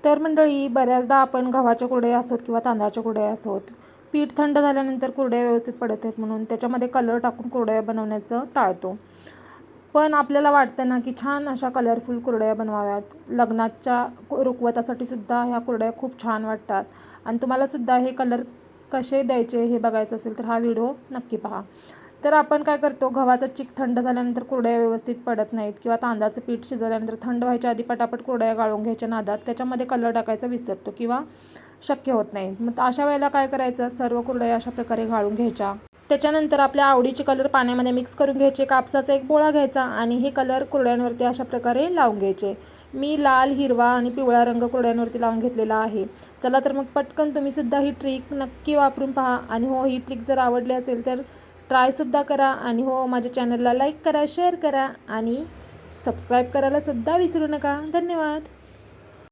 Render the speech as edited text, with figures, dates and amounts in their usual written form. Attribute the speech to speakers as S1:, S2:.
S1: तर मंडळी, बऱ्याचदा आपण गव्हाच्या कुरडया असोत किंवा तांदळाच्या कुरडया असोत, पीठ थंड झाल्यानंतर कुरडया व्यवस्थित पडत आहेत म्हणून त्याच्यामध्ये कलर टाकून कुरडया बनवण्याचं टाळतो. पण आपल्याला वाटतं ना की छान अशा कलरफुल कुरडया बनवाव्यात. लग्नाच्या रुखवतासाठी सुद्धा ह्या कुरडया खूप छान वाटतात. आणि तुम्हाला सुद्धा हे कलर कसे द्यायचे हे बघायचं असेल तर हा व्हिडिओ नक्की पहा. तर आपण काय करतो, गव्हाचं चीक थंड झाल्यानंतर कुरडया व्यवस्थित पडत नाहीत किंवा तांदळाचं पीठ शिजल्यानंतर थंड व्हायच्या आधी पटापट कुरडया गाळून घ्यायच्या नादात त्याच्यामध्ये कलर टाकायचा विसरतो किंवा शक्य होत नाही. मग अशा वेळेला काय करायचं, सर्व कुरडया अशा प्रकारे गाळून घ्यायच्या. त्याच्यानंतर आपल्या आवडीचे कलर पाण्यामध्ये मिक्स करून घ्यायचे. कापसाचा एक बोळा घ्यायचा आणि हे कलर कुरड्यांवरती अशा प्रकारे लावून घ्यायचे. मी लाल, हिरवा आणि पिवळा रंग कुरड्यांवरती लावून घेतलेला आहे. चला तर मग पटकन तुम्हीसुद्धा ही ट्रिक नक्की वापरून पहा. आणि हो, ही ट्रिक जर आवडली असेल तर ट्रायसुद्धा करा. आणि हो, माझ्या चॅनलला लाईक करा, शेअर करा आणि सबस्क्राईब करायला सुद्धा विसरू नका. धन्यवाद.